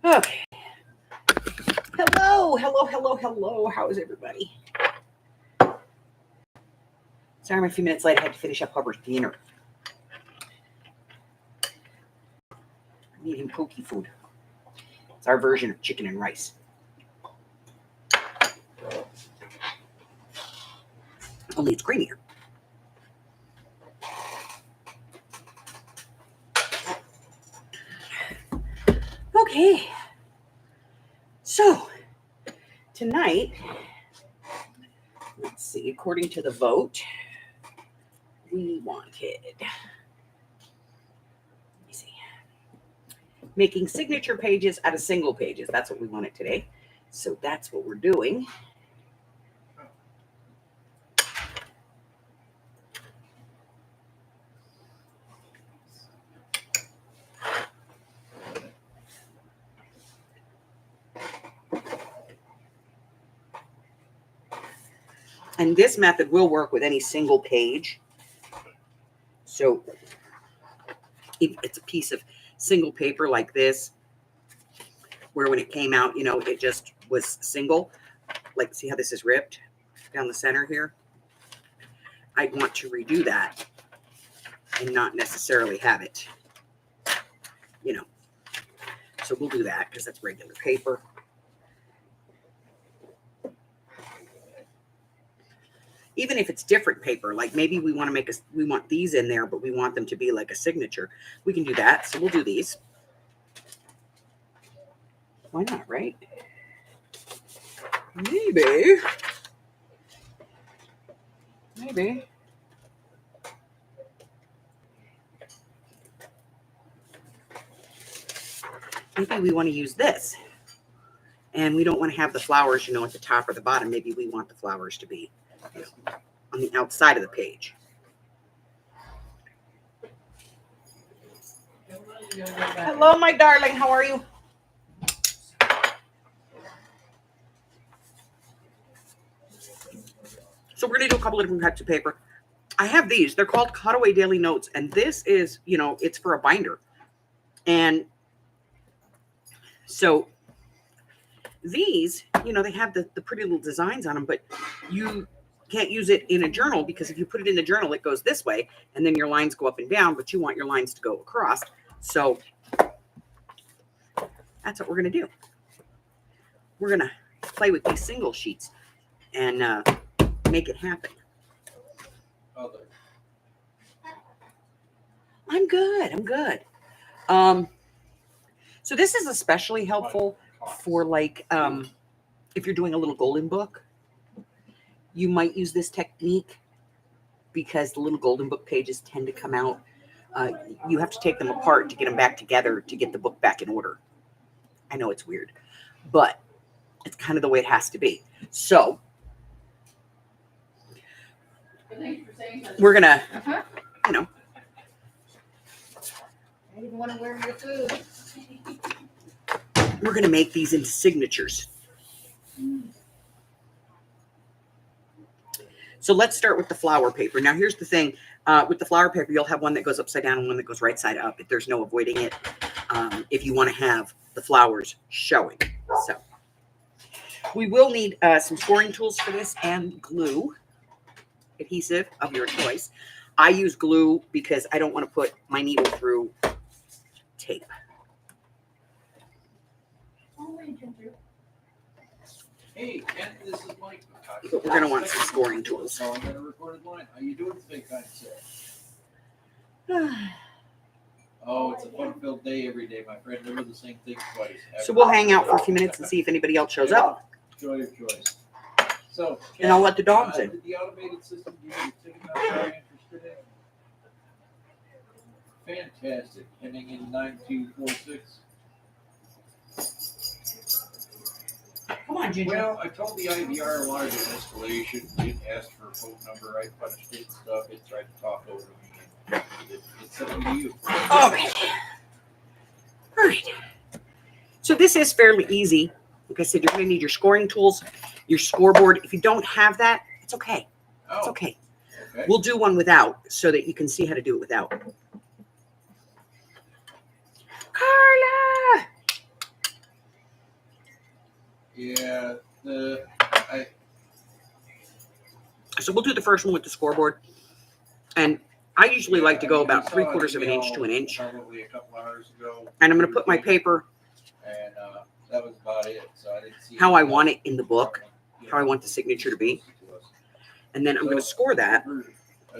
Okay. Hello, hello, hello, hello. How is everybody? Sorry, I'm a few minutes late. I had to finish up Hubbard's dinner. I need him poke food. It's our version of chicken and rice. Only it's creamier. Okay. So, tonight, let's see, according to the vote, we wanted, let me see, making signature pages out of single pages. That's what we wanted today. So that's what we're doing. And this method will work with any single page. So if it's a piece of single paper like this, where when it came out, you know, it just was single, like see how this is ripped down the center here? I'd want to redo that and not necessarily have it, you know. So we'll do that because that's regular paper. Even if it's different paper, like maybe we want to make we want these in there, but we want them to be like a signature. We can do that. So we'll do these. Why not, right? Maybe. Maybe we want to use this. And we don't want to have the flowers, you know, at the top or the bottom. Maybe we want the flowers to be, you know, on the outside of the page. Hello, my darling. How are you? So we're going to do a couple of different types of paper. I have these. They're called Cutaway Daily Notes. And this is, you know, it's for a binder. And so these, you know, they have the pretty little designs on them, but you can't use it in a journal because if you put it in the journal, it goes this way and then your lines go up and down, but you want your lines to go across. So that's what we're going to do. We're going to play with these single sheets and make it happen. I'm good. I'm good. So this is especially helpful for like if you're doing a little golden book. You might use this technique because the little golden book pages tend to come out. You have to take them apart to get them back together to get the book back in order. I know it's weird, but it's kind of the way it has to be. So we're going to, you know. I didn't want to wear your food. We're going to make these into signatures. So let's start with the flower paper. Now, here's the thing. With the flower paper, you'll have one that goes upside down and one that goes right side up. There's no avoiding it if you want to have the flowers showing. So we will need some scoring tools for this and glue, adhesive of your choice. I use glue because I don't want to put my needle through tape. Hey, Ken, this is Mike. But we're going to want some scoring tools. Oh, I'm going to record a line. How you doing today, kind sir? Oh, it's a fun-filled day every day, my friend. Never the same thing twice. So we'll hang out for a few minutes and see if anybody else shows up. Joy of choice. So, Ken, And I'll let the dogs in. Did the automated system give you the ticket I'm interested in? Fantastic. Ending in 9246. Come on, Ginger. Well, I told the IVR large escalation. It asked for a phone number. I punched it and stuff. It tried to talk over me. And it's up to you. All right. All right. So this is fairly easy. Like I said, you're going to need your scoring tools, your scoreboard. If you don't have that, it's okay. It's okay. Okay. We'll do one without so that you can see how to do it without. Carla! So we'll do the first one with the scoreboard. And I usually like to go about 3/4 of an inch to an inch. Probably a couple hours ago. And I'm going to put my paper And that was about it. So I didn't see how I anything want else. it in the book, how I want the signature to be. And then I'm going to score that,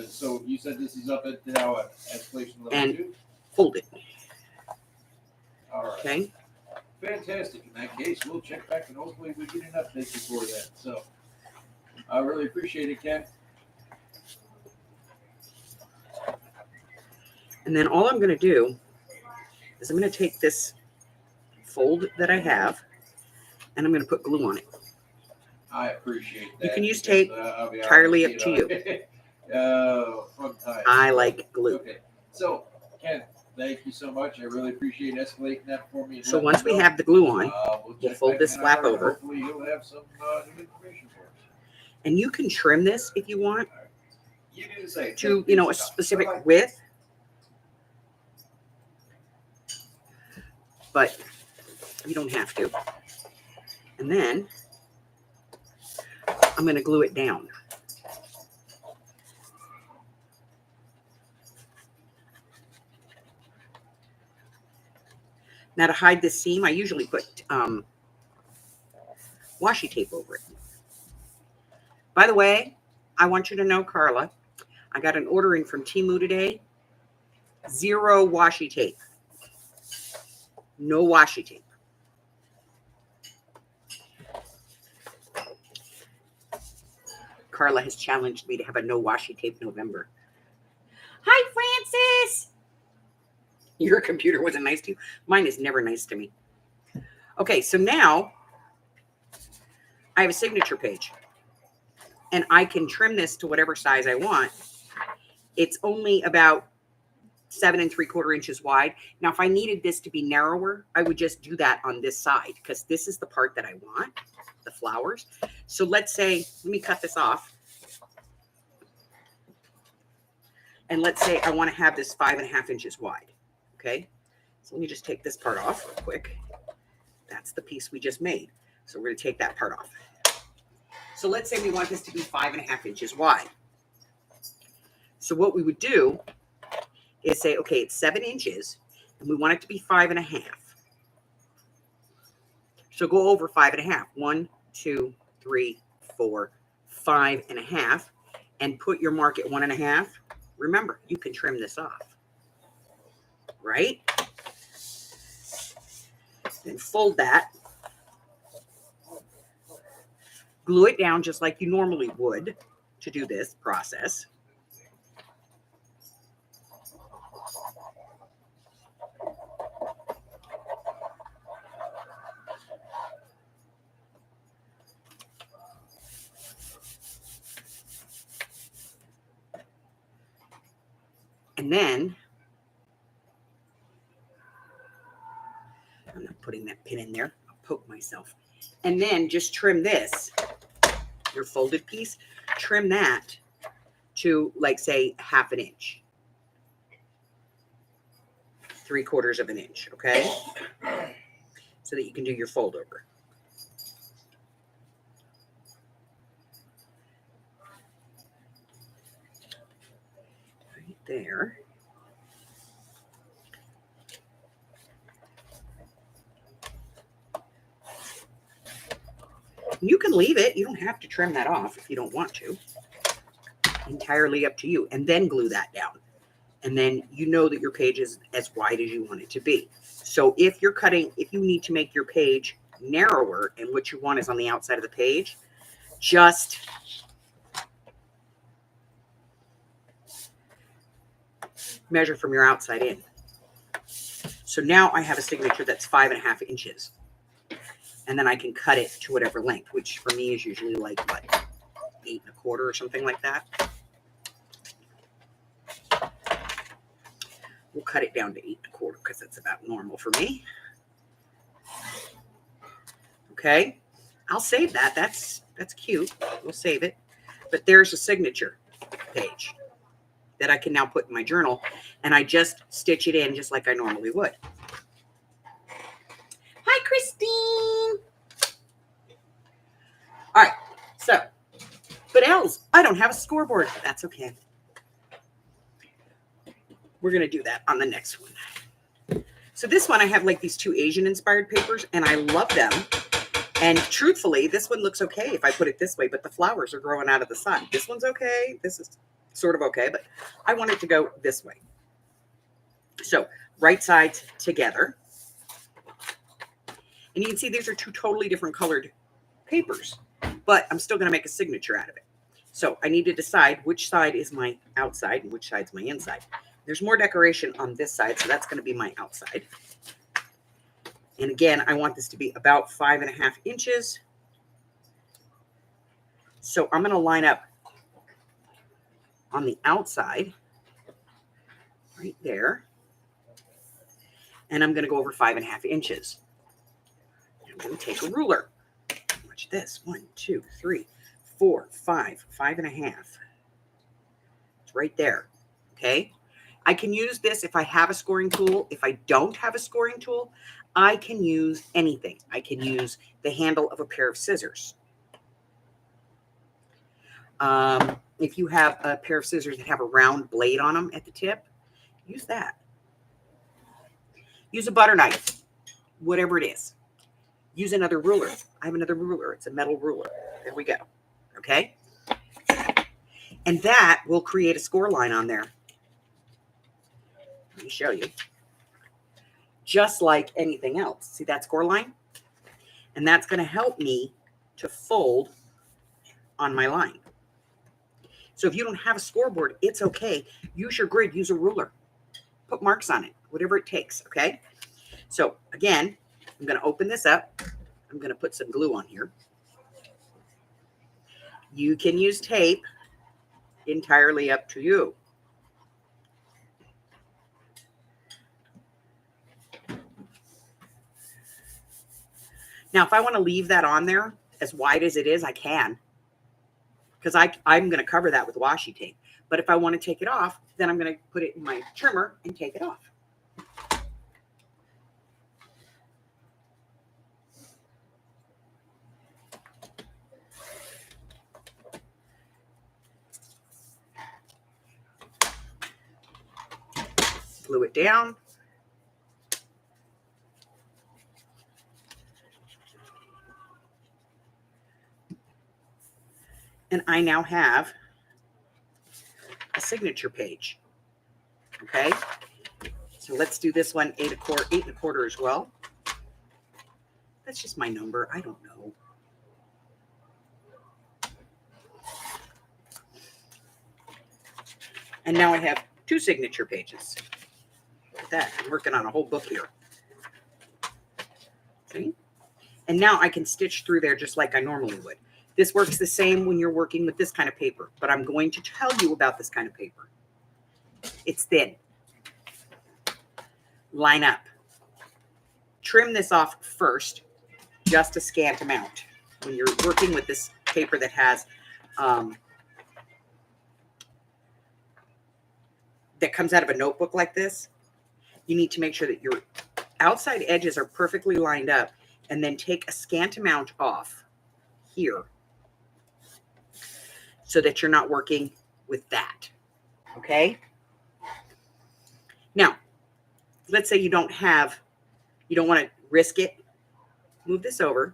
So you said this is up at now at escalation level And- 2? fold it. All right. Okay. Fantastic. In that case, we'll check back and hopefully we get an update before then. So I really appreciate it, Ken. And then all I'm going to do is I'm going to take this fold that I have and I'm going to put glue on it. I appreciate that. You can use because, tape, I'll be entirely honest, up to fun time. I like glue. Okay. So, Ken, thank you so much. I really appreciate escalating that for me. and So letting once me we know. have the glue on, We'll we'll check fold back this in an flap hour, and over. Hopefully, you'll have some new information for us. and you can trim this if you want You do the same. to, you know, a specific width. But you don't have to. And then I'm going to glue it down. Now to hide this seam, I usually put washi tape over it. By the way, I want you to know, Carla, I got an ordering from Temu today. 0 washi tape. No washi tape. Carla has challenged me to have a no washi tape November. Hi, Francis. Your computer wasn't nice to you. Mine is never nice to me. Okay, so now I have a signature page. And I can trim this to whatever size I want. It's only about 7 3/4 inches wide. Now, if I needed this to be narrower, I would just do that on this side because this is the part that I want, the flowers. So let's say, let me cut this off. And let's say I want to have this 5 1/2 inches wide. Okay. So let me just take this part off real quick. That's the piece we just made. So we're going to take that part off. So let's say we want this to be 5 1/2 inches wide. So what we would do is say, okay, it's 7 inches and we want it to be 5 1/2. So go over 5 1/2. 1, 2, 3, 4, 5 1/2 and put your mark at 1 1/2. Remember, you can trim this off, right? Then fold that. Glue it down just like you normally would to do this process. And then, I'm not putting that pin in there. I'll poke myself. And then just trim this, your folded piece, trim that to like say 1/2 inch. 3/4 of an inch, okay? So that you can do your fold over. Right there. You can leave it. You don't have to trim that off if you don't want to. Entirely up to you. And then glue that down. And then you know that your page is as wide as you want it to be. So if you're cutting, if you need to make your page narrower and what you want is on the outside of the page, just measure from your outside in. So now I have a signature that's 5 1/2 inches. And then I can cut it to whatever length, which for me is usually like, what, 8 1/4 or something like that. We'll cut it down to 8 1/4 because that's about normal for me. Okay, I'll save that. That's cute. We'll save it. But there's a signature page that I can now put in my journal, and I just stitch it in just like I normally would. Hi, Christine. All right, so, but bells. I don't have a scoreboard. That's okay. We're going to do that on the next one. So this one, I have like these two Asian inspired papers and I love them. And truthfully, this one looks okay if I put it this way, but the flowers are growing out of the sun. This one's okay. This is sort of okay, but I want it to go this way. So right sides together. And you can see these are two totally different colored papers, but I'm still going to make a signature out of it. So I need to decide which side is my outside and which side's my inside. There's more decoration on this side, so that's going to be my outside. And again, I want this to be about 5.5 inches. So I'm going to line up on the outside right there. And I'm going to go over 5.5 inches. I'm going to take a ruler. Watch this. 1, 2, 3, 4, 5, 5.5. It's right there. Okay. I can use this if I have a scoring tool. If I don't have a scoring tool, I can use anything. I can use the handle of a pair of scissors. If you have a pair of scissors that have a round blade on them at the tip, use that. Use a butter knife, whatever it is. Use another ruler. I have another ruler. It's a metal ruler. There we go. Okay. And that will create a score line on there. Let me show you. Just like anything else. See that score line? And that's going to help me to fold on my line. So if you don't have a scoreboard, it's okay. Use your grid. Use a ruler. Put marks on it. Whatever it takes. Okay. So again, I'm going to open this up. I'm going to put some glue on here. You can use tape. Entirely up to you. Now, if I want to leave that on there as wide as it is, I can. Because I'm going to cover that with washi tape. But if I want to take it off, then I'm going to put it in my trimmer and take it off. Glue it down. And I now have a signature page. Okay. So let's do this one 8 1/4 as well. That's just my number. I don't know. And now I have 2 signature pages. Look at that. I'm working on a whole book here. See? And now I can stitch through there just like I normally would. This works the same when you're working with this kind of paper, but I'm going to tell you about this kind of paper. It's thin. Line up. Trim this off first, just a scant amount. When you're working with this paper that has, that comes out of a notebook like this, you need to make sure that your outside edges are perfectly lined up, and then take a scant amount off here, so that you're not working with that, okay? Now, let's say you don't want to risk it. Move this over.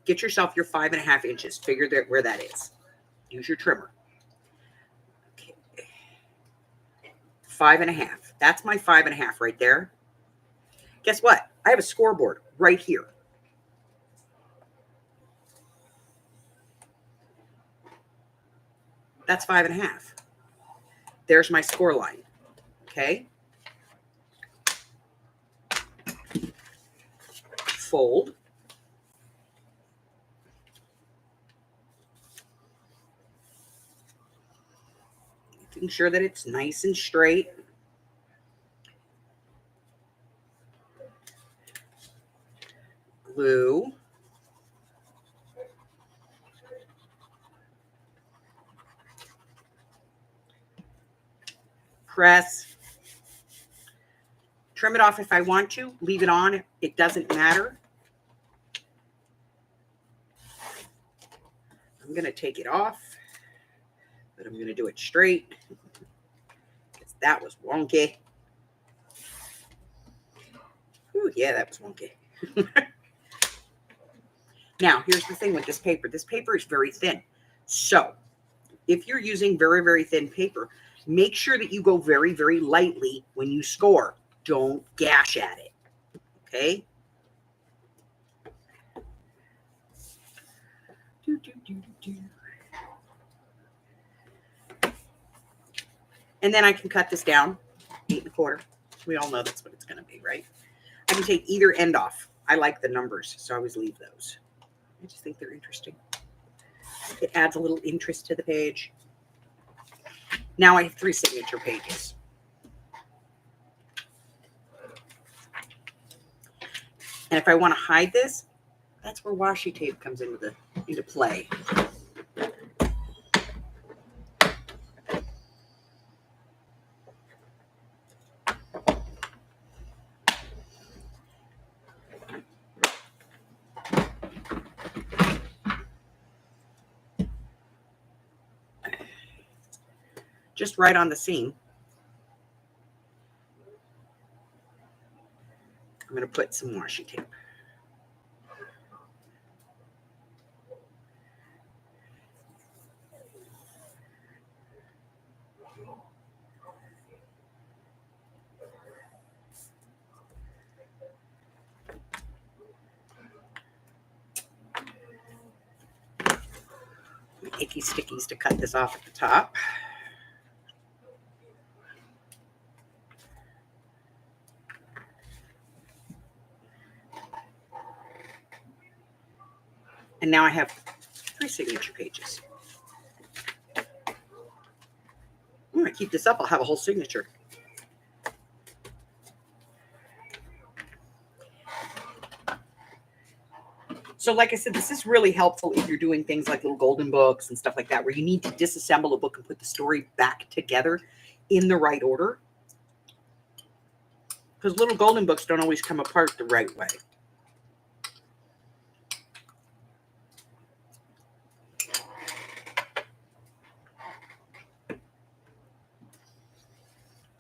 Get yourself your 5.5 inches. Figure where that is. Use your trimmer. Okay. 5.5. That's my 5.5 right there. Guess what? I have a scoreboard right here. That's 5.5. There's my score line. Okay. Fold. Making sure that it's nice and straight. Glue. Press. Trim it off if I want to. Leave it on. It doesn't matter. I'm going to take it off. but I'm going to do it straight because that was wonky. Ooh, yeah, that was wonky. Now, here's the thing with this paper. This paper is very thin. So if you're using very, very thin paper, make sure that you go very, very lightly when you score. Don't gash at it. Okay? And then I can cut this down 8 1/4. We all know that's what it's going to be, right? I can take either end off. I like the numbers, so I always leave those. I just think they're interesting. It adds a little interest to the page. Now I have 3 signature pages. And if I want to hide this, that's where washi tape comes into play. Just right on the seam. I'm going to put some washi tape. Icky stickies to cut this off at the top. And now I have 3 signature pages. I'm going to keep this up. I'll have a whole signature. So like I said, this is really helpful if you're doing things like little golden books and stuff like that, where you need to disassemble a book and put the story back together in the right order. Because little golden books don't always come apart the right way.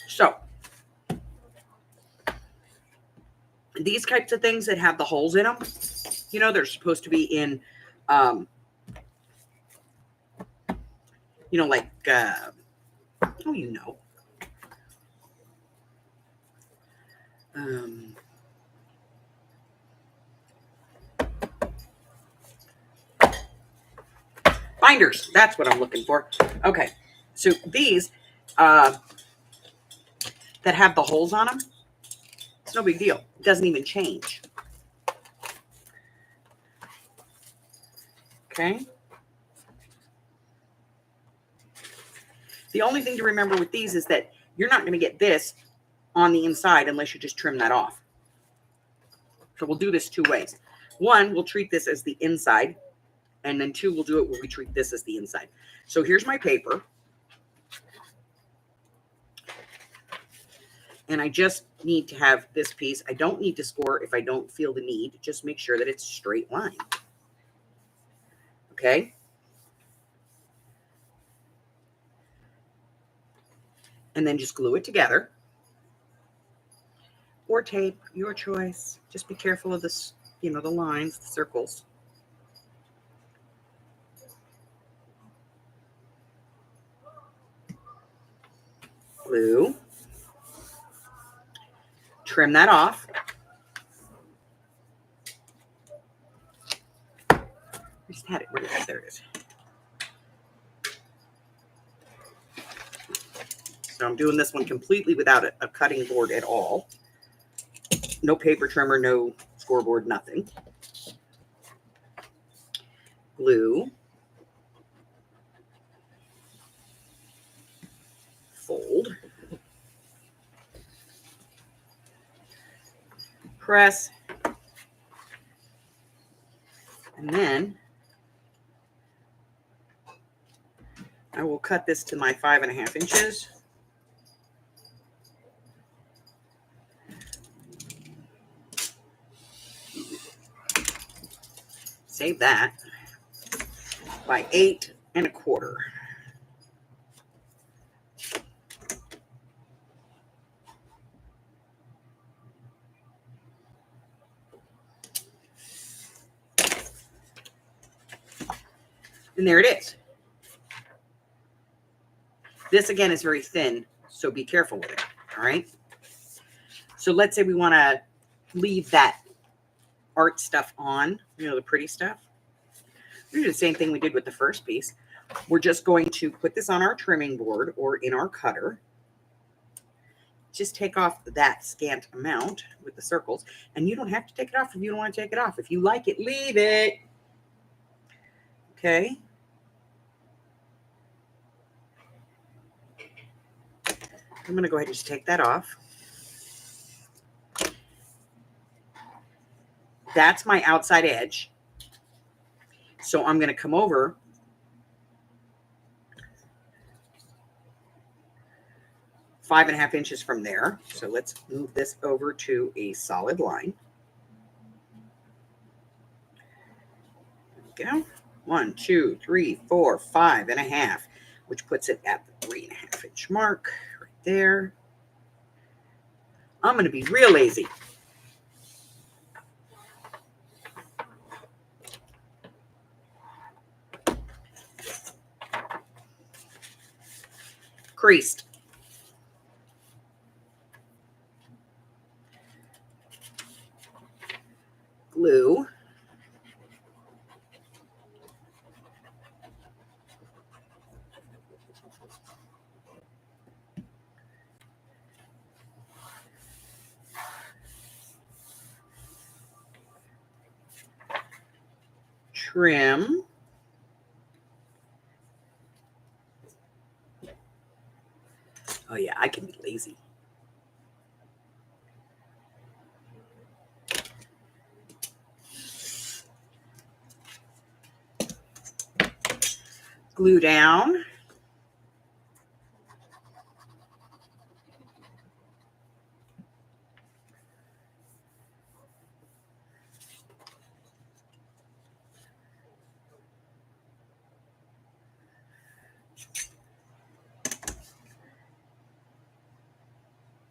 So these types of things that have the holes in them, you know, they're supposed to be in, you know, like, oh, you know, binders. That's what I'm looking for. Okay. So these, that have the holes on them, it's no big deal. It doesn't even change. Okay. The only thing to remember with these is that you're not going to get this on the inside unless you just trim that off. So we'll do this 2 ways. 1, we'll treat this as the inside. And then 2, we'll do it where we treat this as the inside. So here's my paper. And I just need to have this piece. I don't need to score if I don't feel the need. Just make sure that it's straight line. Okay. And then just glue it together. Or tape, your choice. Just be careful of this, you know, the lines, the circles. Glue. Trim that off. I just had it. Where is it? There it is. So I'm doing this one completely without a cutting board at all. No paper trimmer, no scoreboard, nothing. Glue. Fold. Press. And then I will cut this to my 5.5 inches. Save that. By 8 1/4. And there it is. This again is very thin, so be careful with it. All right. So let's say we want to leave that art stuff on, the pretty stuff. We do the same thing we did with the first piece. We're just going to put this on our trimming board or in our cutter. Just take off that scant amount with the circles, and you don't have to take it off if you don't want to take it off. If you like it, leave it. Okay. I'm going to go ahead and just take that off. That's my outside edge. So I'm going to come over five and a half inches from there. So let's move this over to a solid line. There we go. 1, 2, 3, 4, 5.5, which puts it at the 3.5 inch mark right there. I'm going to be real lazy. Creased. Glue. Trim. Oh yeah, I can be lazy. Glue down.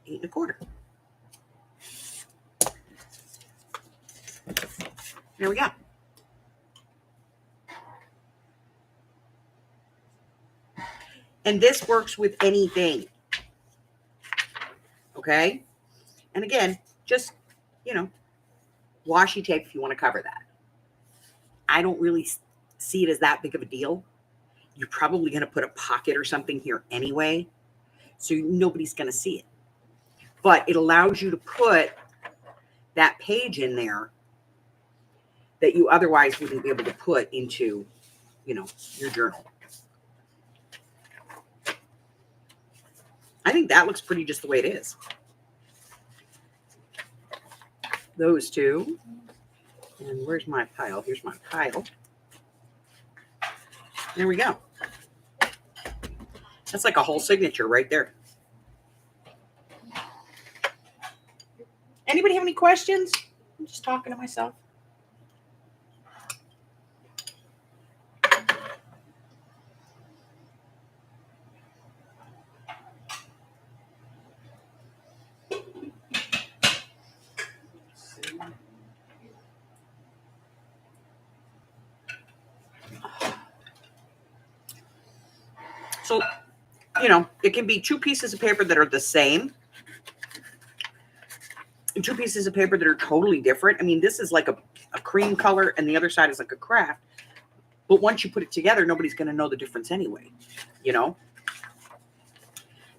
Eight and a quarter. There we go. And this works with anything. Okay? And again, just, washi tape if you want to cover that. I don't really see it as that big of a deal. You're probably going to put a pocket or something here anyway, so nobody's going to see it. But it allows you to put that page in there that you otherwise wouldn't be able to put into, your journal. I think that looks pretty just the way it is. Those two. And where's my pile? Here's my pile. There we go. That's like a whole signature right there. Anybody have any questions? I'm just talking to myself. So, it can be two pieces of paper that are the same, and two pieces of paper that are totally different. I mean, this is like a cream color, and the other side is like a craft. But once you put it together, nobody's going to know the difference anyway,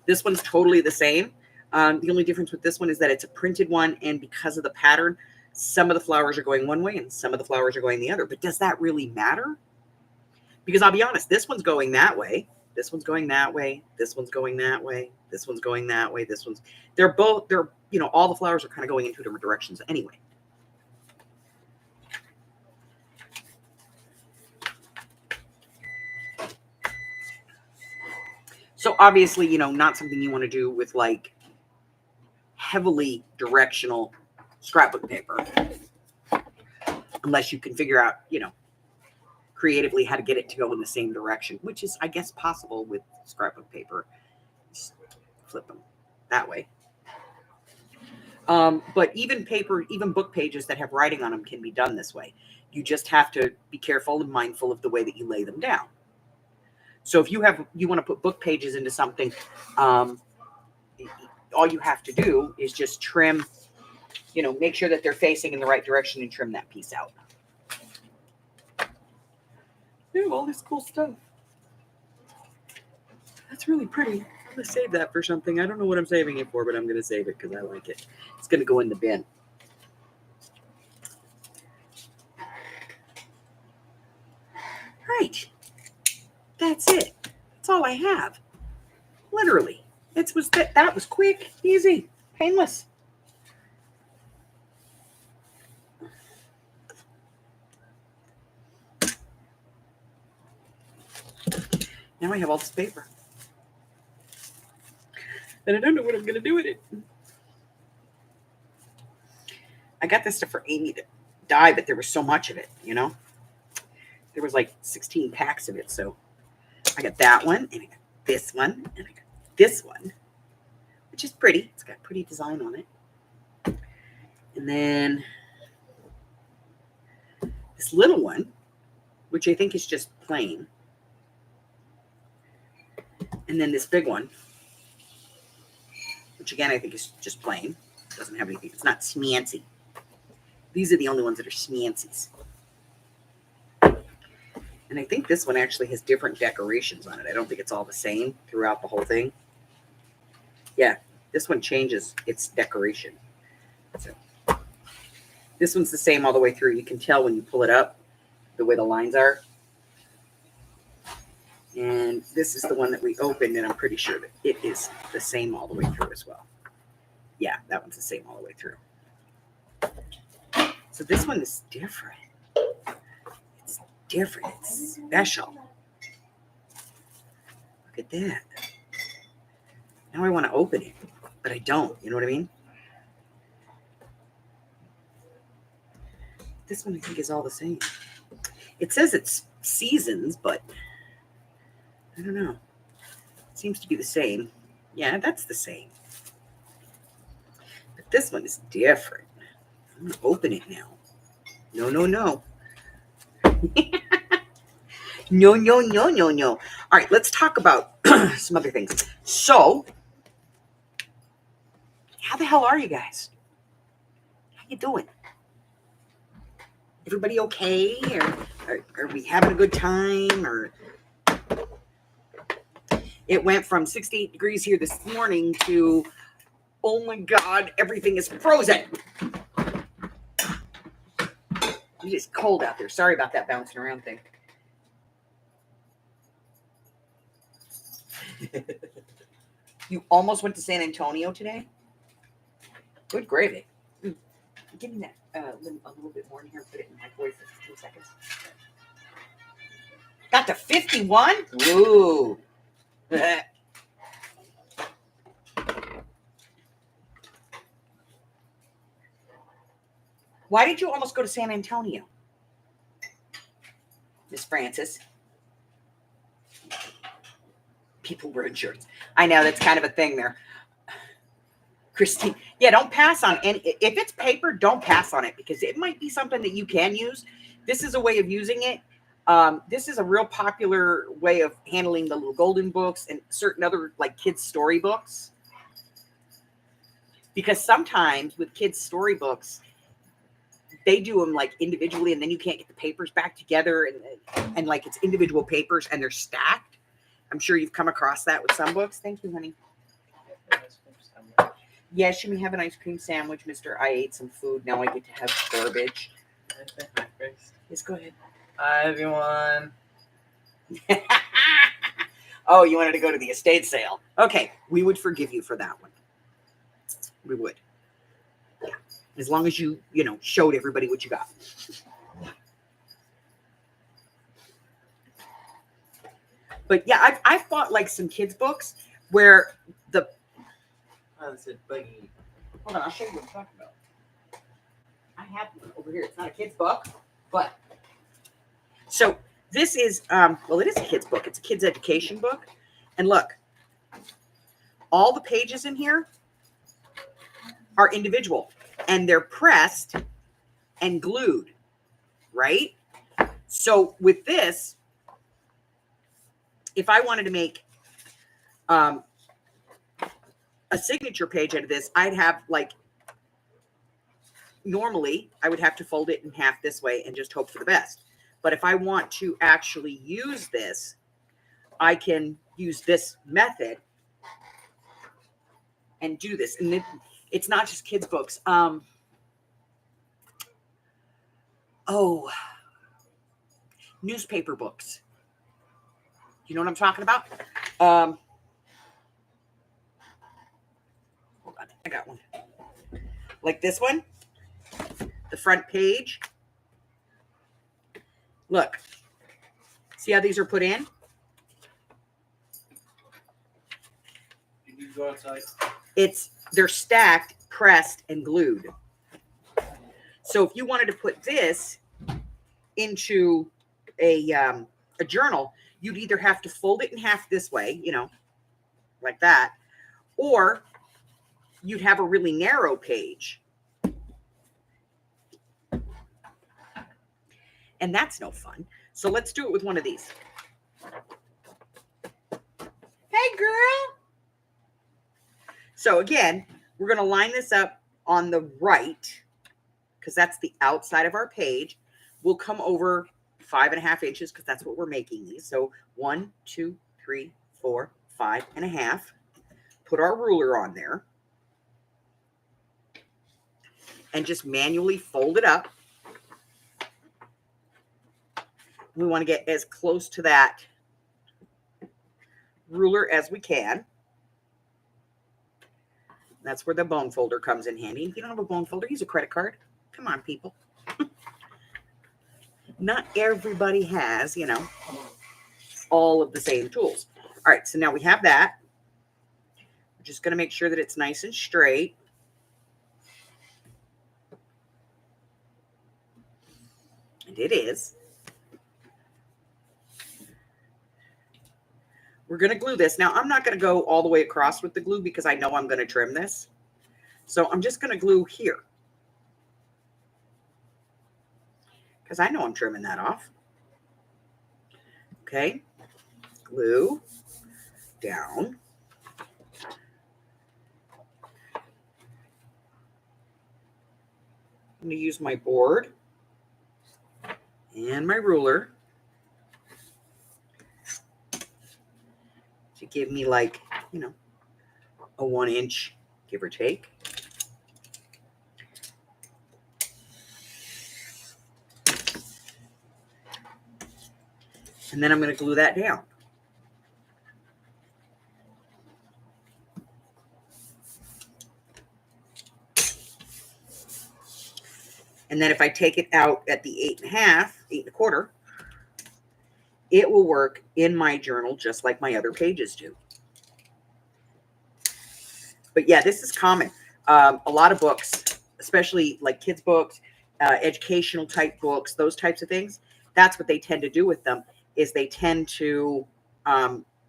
This one's totally the same. The only difference with this one is that it's a printed one, and because of the pattern, some of the flowers are going one way and some of the flowers are going the other. But does that really matter? Because I'll be honest, this one's going that way. This one's going that way. This one's going that way. This one's going that way. They're all the flowers are kind of going in two different directions anyway. So obviously, not something you want to do with like heavily directional scrapbook paper, unless you can figure out, creatively how to get it to go in the same direction, which is, I guess, possible with scrapbook paper. Just flip them that way. But even book pages that have writing on them can be done this way. You just have to be careful and mindful of the way that you lay them down. So if you want to put book pages into something, all you have to do is just trim, make sure that they're facing in the right direction and trim that piece out. Ooh, all this cool stuff. That's really pretty. I'm going to save that for something. I don't know what I'm saving it for, but I'm going to save it because I like it. It's going to go in the bin. Right. That's it. That's all I have. Literally. That was quick, easy, painless. Now I have all this paper. And I don't know what I'm going to do with it. I got this stuff for Amy to dye, but there was so much of it, There was like 16 packs of it. So I got that one, and I got this one, and I got this one, which is pretty. It's got a pretty design on it. And then this little one, which I think is just plain. And then this big one, which again I think is just plain. It doesn't have anything. It's not smancy. These are the only ones that are smancies. And I think this one actually has different decorations on it. I don't think it's all the same throughout the whole thing. Yeah, this one changes its decoration. So this one's the same all the way through. You can tell when you pull it up the way the lines are. And this is the one that we opened, and I'm pretty sure that it is the same all the way through as well. Yeah, that one's the same all the way through. So this one is different. It's different. It's special. Look at that. Now I want to open it, but I don't. You know what I mean? This one I think is all the same. It says it's seasons, but I don't know. It seems to be the same. Yeah, that's the same. But this one is different. I'm going to open it now. No, no, no. No, no, no, no, no. All right, let's talk about some other things. So, how the hell are you guys? How you doing? Everybody okay? Or are we having a good time? Or it went from 68 degrees here this morning to, oh my God, everything is frozen. It is cold out there. Sorry about that bouncing around thing. You almost went to San Antonio today? Good gravy. Give me that a little bit more in here. Put it in the microwave for 15 seconds. Got to 51? Ooh. Why did you almost go to San Antonio, Miss Francis? People wear shirts. I know that's kind of a thing there. Christine, yeah, don't pass on any. If it's paper, don't pass on it because it might be something that you can use. This is a way of using it. This is a real popular way of handling the little golden books and certain other like kids' storybooks. Because sometimes with kids' storybooks, they do them like individually, and then you can't get the papers back together, and like it's individual papers and they're stacked. I'm sure you've come across that with some books. Thank you, honey. Yes, you may have an ice cream sandwich, Mr. I ate some food. Now I get to have garbage. Yes, go ahead. Hi, everyone. Oh, you wanted to go to the estate sale. Okay, we would forgive you for that one. We would. Yeah, as long as you showed everybody what you got. But yeah, I've bought like some kids books where the Oh, it's a buggy. hold on, I'll show you what I'm talking about. I have one over here. It's not a kid's book, but so this is well, it is a kid's book. It's a kid's education book. And look, all the pages in here are individual and they're pressed and glued, right? So with this, if I wanted to make a signature page out of this, I'd have like, normally I would have to fold it in half this way and just hope for the best. But if I want to actually use this, I can use this method and do this. And it's not just kids' books. Newspaper books. You know what I'm talking about? Hold on, I got one. Like this one, the front page. Look, see how these are put in? Can you go outside? They're stacked, pressed, and glued. So if you wanted to put this into a journal, you'd either have to fold it in half this way, you know, like that, or you'd have a really narrow page. And that's no fun. So let's do it with one of these. Hey, girl. So again, we're going to line this up on the right because that's the outside of our page. We'll come over 5.5 inches because that's what we're making these. So 1, 2, 3, 4, 5.5. Put our ruler on there and just manually fold it up. We want to get as close to that ruler as we can. That's where the bone folder comes in handy. If you don't have a bone folder, use a credit card. Come on, people. Not everybody has, you know, all of the same tools. All right, so now we have that. We're just going to make sure that it's nice and straight. And it is. We're going to glue this. Now, I'm not going to go all the way across with the glue because I know I'm going to trim this. So I'm just going to glue here. Because I know I'm trimming that off. Okay. Glue down. I'm going to use my board and my ruler to give me like, you know, a 1 inch, give or take. And then I'm going to glue that down. And then if I take it out at the 8.5, 8.25, it will work in my journal just like my other pages do. But yeah, this is common. A lot of books, especially like kids' books, educational type books, those types of things, that's what they tend to do with them, is they tend to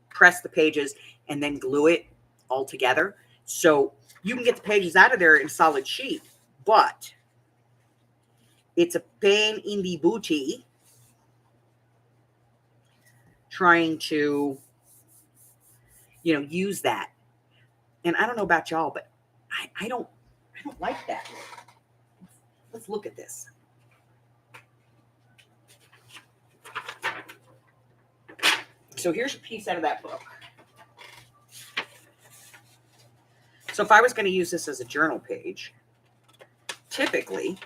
press the pages and then glue it all together. So you can get the pages out of there in solid sheet, but it's a pain in the booty trying to, you know, use that. And I don't know about y'all, but I don't like that. Let's look at this. So here's a piece out of that book. So if I was going to use this as a journal page, typically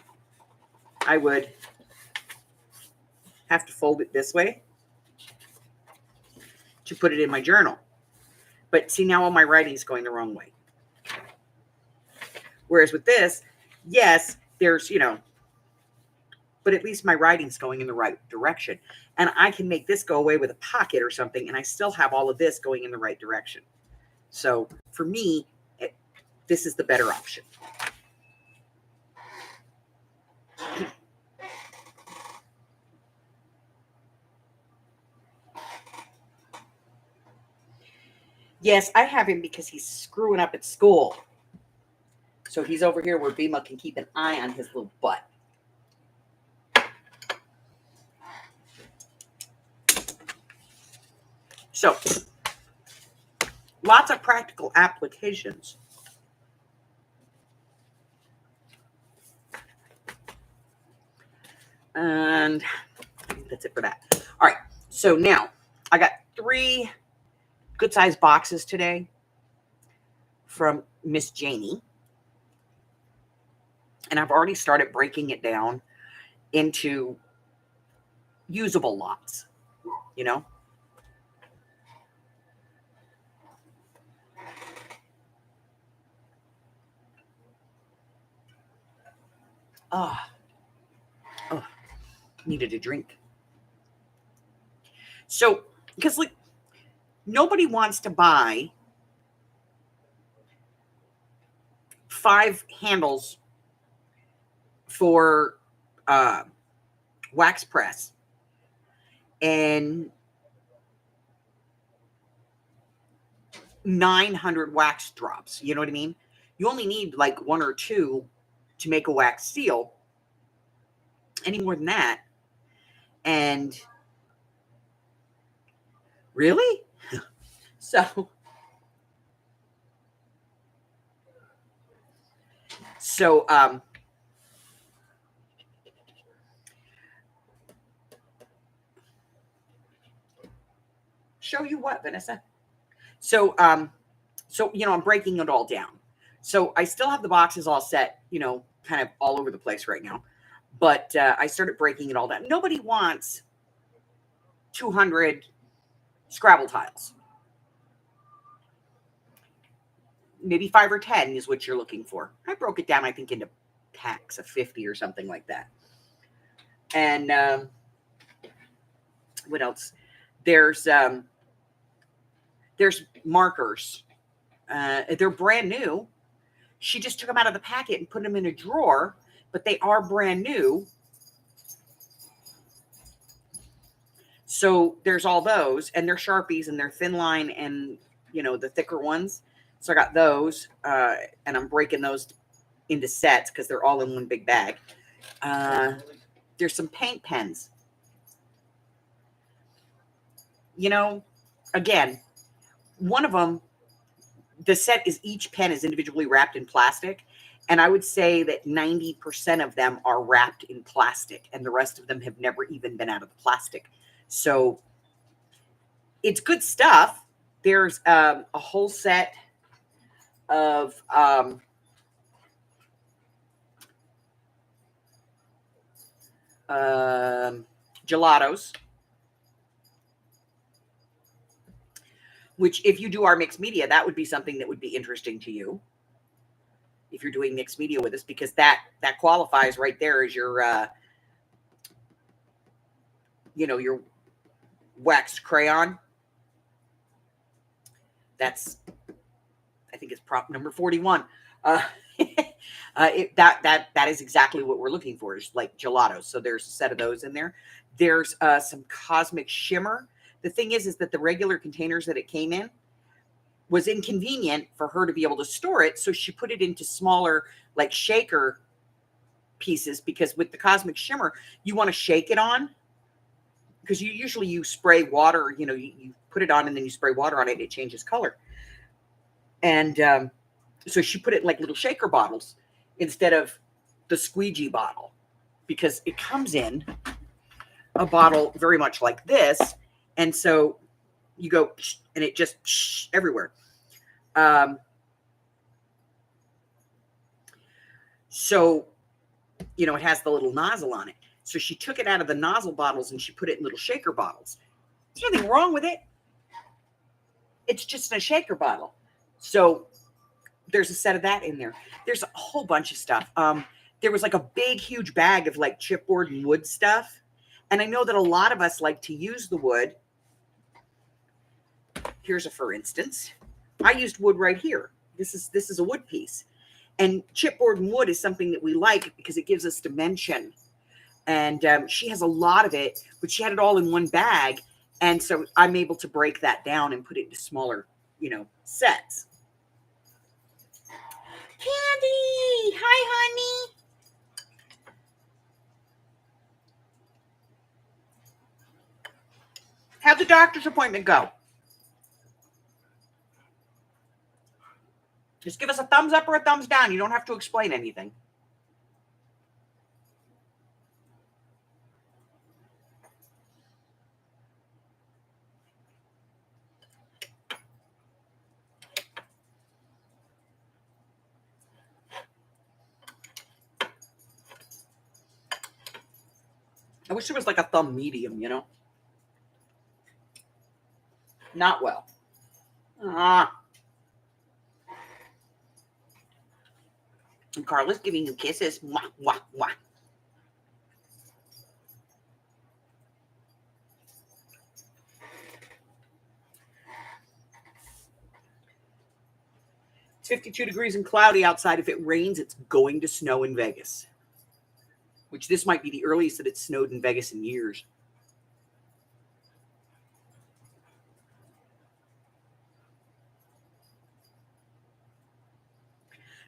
I would have to fold it this way to put it in my journal. But see, now all my writing's going the wrong way. Whereas with this, yes, there's, you know, but at least my writing's going in the right direction. And I can make this go away with a pocket or something, and I still have all of this going in the right direction. So for me, this is the better option. Yes, I have him because he's screwing up at school. So he's over here where Bima can keep an eye on his little butt. So, lots of practical applications. And I think that's it for that. All right. So now I got 3 good-sized boxes today from Miss Janie. And I've already started breaking it down into usable lots, you know? Oh, needed a drink. So, because like nobody wants to buy 5 handles for wax press and 900 wax drops. You know what I mean? You only need like 1 or 2 to make a wax seal. Any more than that. And really? So show you what, Vanessa? So you know, I'm breaking it all down. So I still have the boxes all set, you know, kind of all over the place right now. But I started breaking it all down. Nobody wants 200 Scrabble tiles. Maybe 5 or 10 is what you're looking for. I broke it down, I think, into packs of 50 or something like that. And what else? There's markers. They're brand new. She just took them out of the packet and put them in a drawer, but they are brand new. So there's all those, and they're Sharpies, and they're thin line and, you know, the thicker ones. So I got those, and I'm breaking those into sets because they're all in one big bag. There's some paint pens. You know, again, one of them, the set is each pen is individually wrapped in plastic. And I would say that 90% of them are wrapped in plastic, and the rest of them have never even been out of the plastic. So it's good stuff. There's a whole set of gelatos, which if you do our mixed media, that would be something that would be interesting to you if you're doing mixed media with us, because that qualifies right there as your you know, your waxed crayon. That's, I think it's prop number 41. That is exactly what we're looking for, is like gelatos. So there's a set of those in there. There's some cosmic shimmer. The thing is that the regular containers that it came in was inconvenient for her to be able to store it. So she put it into smaller, like shaker pieces, because with the cosmic shimmer, you want to shake it on, because you spray water, you know, you put it on and then you spray water on it, it changes color. And so she put it in like little shaker bottles instead of the squeegee bottle, because it comes in a bottle very much like this. And so you go and it just everywhere. So, you know, it has the little nozzle on it. So she took it out of the nozzle bottles and she put it in little shaker bottles. There's nothing wrong with it. It's just a shaker bottle. So there's a set of that in there. There's a whole bunch of stuff. There was like a big, huge bag of like chipboard and wood stuff. And I know that a lot of us like to use the wood. Here's a for instance. I used wood right here. This is a wood piece. And chipboard and wood is something that we like because it gives us dimension. And she has a lot of it, but she had it all in one bag. And so I'm able to break that down and put it into smaller, you know, sets. Candy! Hi, honey. How'd the doctor's appointment go? Just give us a thumbs up or a thumbs down. You don't have to explain anything. I wish there was like a thumb medium, you know? Not well. Ah. And Carla's giving you kisses. Mwah, mwah, mwah. It's 52 degrees and cloudy outside. If it rains, it's going to snow in Vegas. Which this might be the earliest that it's snowed in Vegas in years.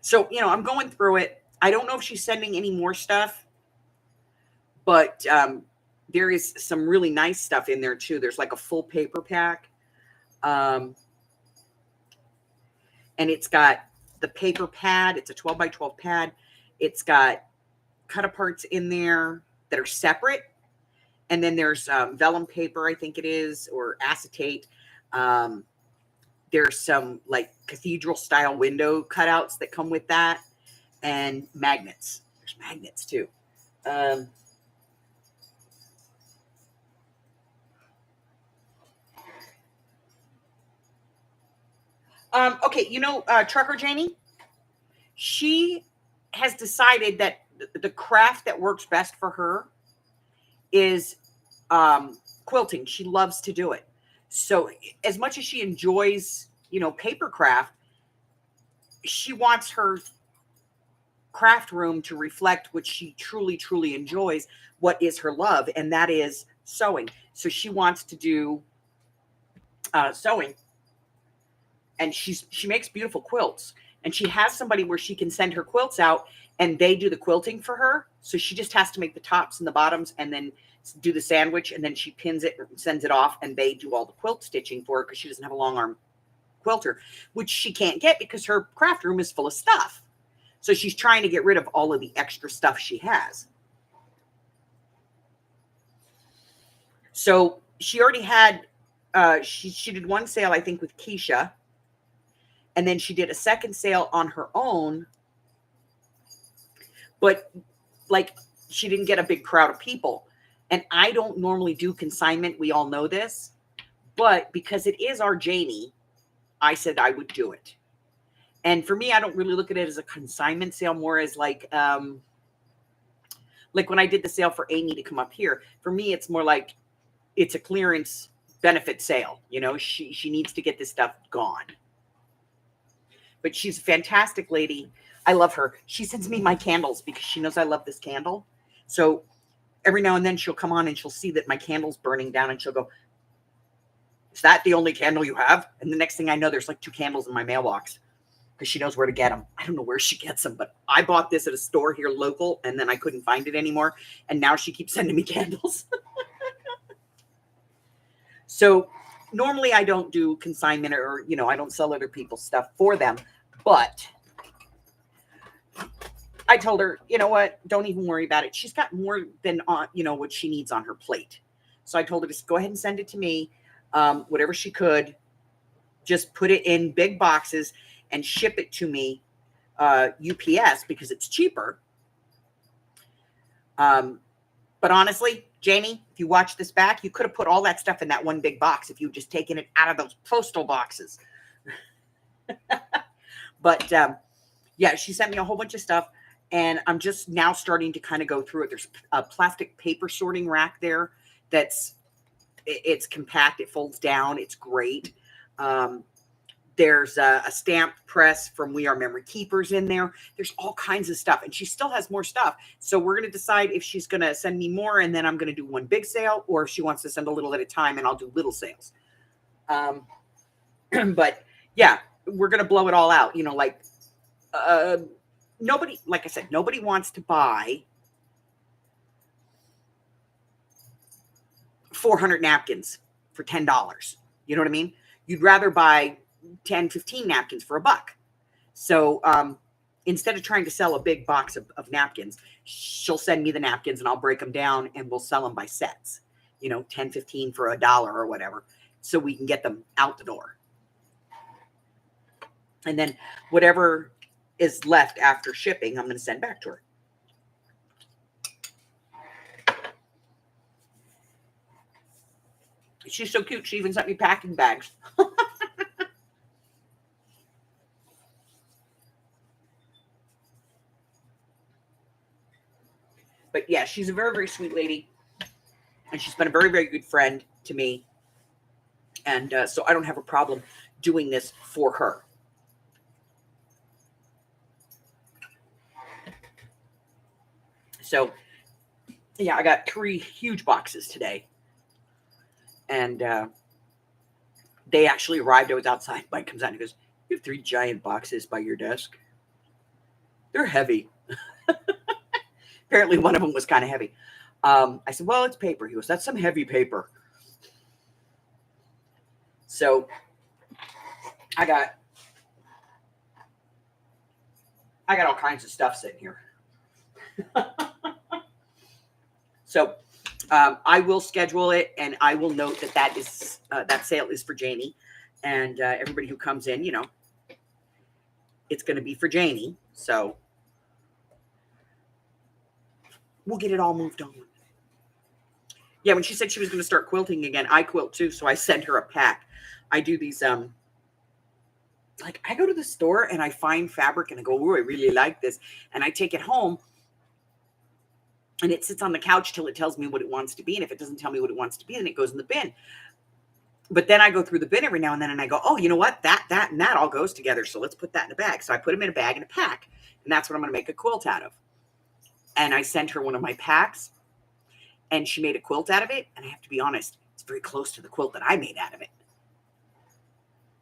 So, I'm going through it. I don't know if she's sending any more stuff, but there is some really nice stuff in there too. There's like a full paper pack. And it's got the paper pad. It's a 12 by 12 pad. It's got cut aparts in there that are separate. And then there's vellum paper, I think it is, or acetate. There's some like cathedral style window cutouts that come with that, and magnets. There's magnets too. Okay, Trucker Janie, she has decided that the craft that works best for her is quilting. She loves to do it. So as much as she enjoys, paper craft, she wants her craft room to reflect what she truly, truly enjoys, what is her love, and that is sewing. So she wants to do sewing, and she makes beautiful quilts, and she has somebody where she can send her quilts out and they do the quilting for her. So she just has to make the tops and the bottoms and then do the sandwich, and then she pins it and sends it off, and they do all the quilt stitching for her because she doesn't have a long arm quilter, which she can't get because her craft room is full of stuff. So she's trying to get rid of all of the extra stuff she has. So she already had, she did one sale, I think, with Keisha. And then she did a second sale on her own. But like, she didn't get a big crowd of people. And I don't normally do consignment. We all know this. But because it is our Janie, I said I would do it. And for me, I don't really look at it as a consignment sale, more as like when I did the sale for Amy to come up here. For me, it's more like it's a clearance benefit sale. She needs to get this stuff gone. But she's a fantastic lady. I love her. She sends me my candles because she knows I love this candle. So every now and then she'll come on and she'll see that my candle's burning down, and she'll go, "Is that the only candle you have?" And the next thing I know, there's like 2 candles in my mailbox because she knows where to get them. I don't know where she gets them, but I bought this at a store here local, and then I couldn't find it anymore. And now she keeps sending me candles. So normally I don't do consignment or, I don't sell other people's stuff for them. But I told her, you know what? Don't even worry about it. She's got more than, what she needs on her plate. So I told her, just go ahead and send it to me. Whatever she could, just put it in big boxes and ship it to me, UPS, because it's cheaper. But honestly, Janie, if you watch this back, you could have put all that stuff in that one big box if you'd just taken it out of those postal boxes. But yeah, she sent me a whole bunch of stuff, and I'm just now starting to kind of go through it. There's a plastic paper sorting rack there it's compact. It folds down. It's great. There's a stamp press from We Are Memory Keepers in there. There's all kinds of stuff, and she still has more stuff. So we're going to decide if she's going to send me more, and then I'm going to do one big sale, or if she wants to send a little at a time, and I'll do little sales. But yeah, we're going to blow it all out. nobody, like I said, nobody wants to buy 400 napkins for $10. You know what I mean? You'd rather buy 10, 15 napkins for $1. So instead of trying to sell a big box of napkins, she'll send me the napkins and I'll break them down and we'll sell them by sets, 10, 15 for $1 or whatever, so we can get them out the door. And then whatever is left after shipping, I'm going to send back to her. She's so cute. She even sent me packing bags. But yeah, she's a very, very sweet lady. And she's been a very, very good friend to me. And so I don't have a problem doing this for her. So, yeah, I got 3 huge boxes today. And they actually arrived. I was outside. Mike comes out and he goes, "You have 3 giant boxes by your desk? They're heavy." Apparently one of them was kind of heavy. I said, "Well, it's paper." He goes, "That's some heavy paper." So I got all kinds of stuff sitting here. So I will schedule it, and I will note that is that sale is for Janie, and everybody who comes in, it's going to be for Janie. So we'll get it all moved on. Yeah, when she said she was going to start quilting again, I quilt too, so I sent her a pack. I do these, like I go to the store and I find fabric and I go, "Oh, I really like this," and I take it home. And it sits on the couch till it tells me what it wants to be. And if it doesn't tell me what it wants to be, then it goes in the bin. But then I go through the bin every now and then and I go, "Oh, you know what? That and that all goes together. So let's put that in a bag." So I put them in a bag and a pack. And that's what I'm going to make a quilt out of. And I sent her one of my packs and she made a quilt out of it. And I have to be honest, it's very close to the quilt that I made out of it.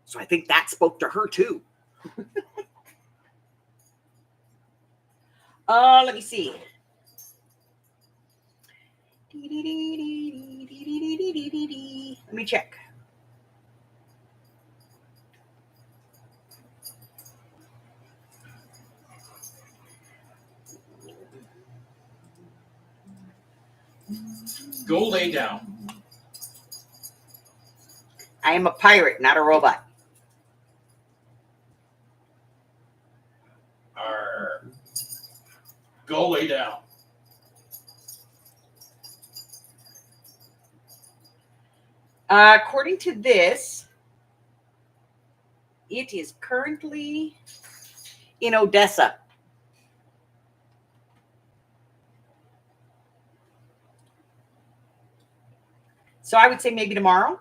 So I think that spoke to her too. Let me see. Let me check. Go lay down. I am a pirate, not a robot. Arr. Go lay down. According to this, it is currently in Odessa. So I would say maybe tomorrow.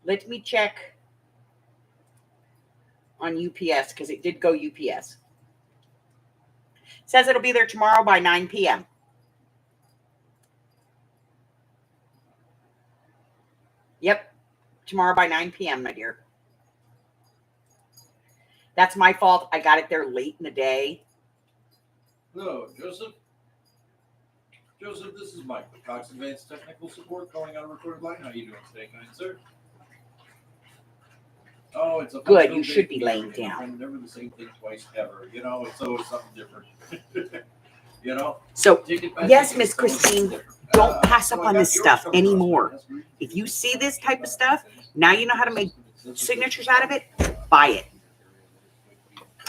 Let me check on UPS because it did go UPS. Says it'll be there tomorrow by 9 p.m. Yep, tomorrow by 9 p.m., my dear. That's my fault. I got it there late in the day. Hello, Joseph. Joseph, this is Mike with Cox Advanced Technical Support calling on a recorded line. How you doing today, kind sir? Oh, it's a Good, you should be laying down. Never the same thing twice ever. It's always something different. So, yes, Miss Christine, don't pass up on this stuff anymore. If you see this type of stuff, now you know how to make signatures out of it, buy it.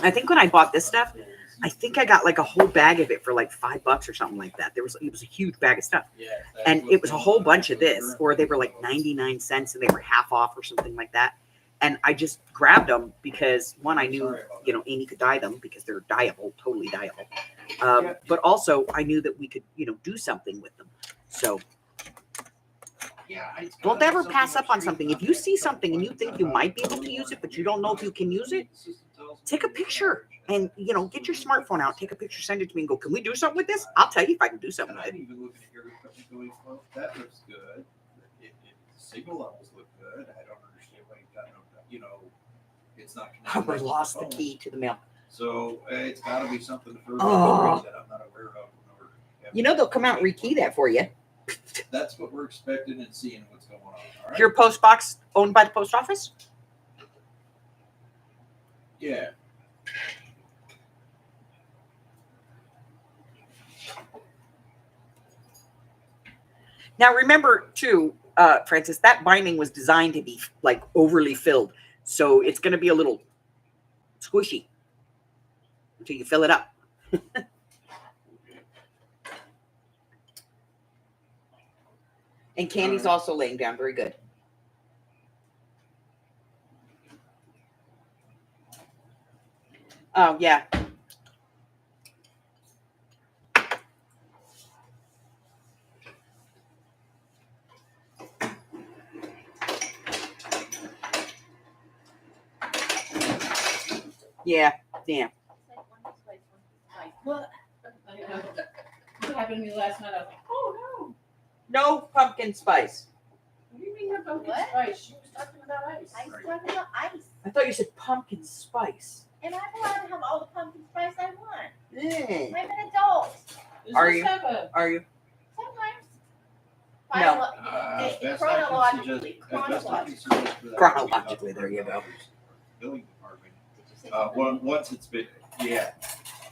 I think when I bought this stuff, I think I got like a whole bag of it for like $5 or something like that. It was a huge bag of stuff. And it was a whole bunch of this, or they were like 99 cents and they were half off or something like that. And I just grabbed them because, one, I knew, Amy could dye them because they're dyeable, totally dyeable. But also, I knew that we could, do something with them. So don't ever pass up on something. If you see something and you think you might be able to use it, but you don't know if you can use it, take a picture and, get your smartphone out, take a picture, send it to me and go, "Can we do something with this?" I'll tell you if I can do something with it. Even looking at your equipment going, "Well, that looks good. The signal levels look good. I don't understand why you've got It's not connected. We to lost the phone. key to the mail. So it's got to be something for Oh. that I'm not aware of. You know they'll come out and rekey that for you. That's what we're expecting and seeing what's going on. All right. Your post box owned by the post office? Yeah. Now remember too, Francis, that binding was designed to be like overly filled. So it's going to be a little squishy until you fill it up. And Candy's also laying down. Very good. Oh, yeah. Yeah, yeah. What? What happened to me last night? I was like, oh No pumpkin spice. no. What do you mean no pumpkin What? spice? She was talking about ice. I was talking about ice. I thought you said pumpkin spice. And I'm allowed to have all the pumpkin spice I want. Mm. I'm an adult. Does Are this you? have a- Are you? Sometimes. No. Chronologically. Chronologically, there you go. Billing department. Did you say Once it's been, yeah.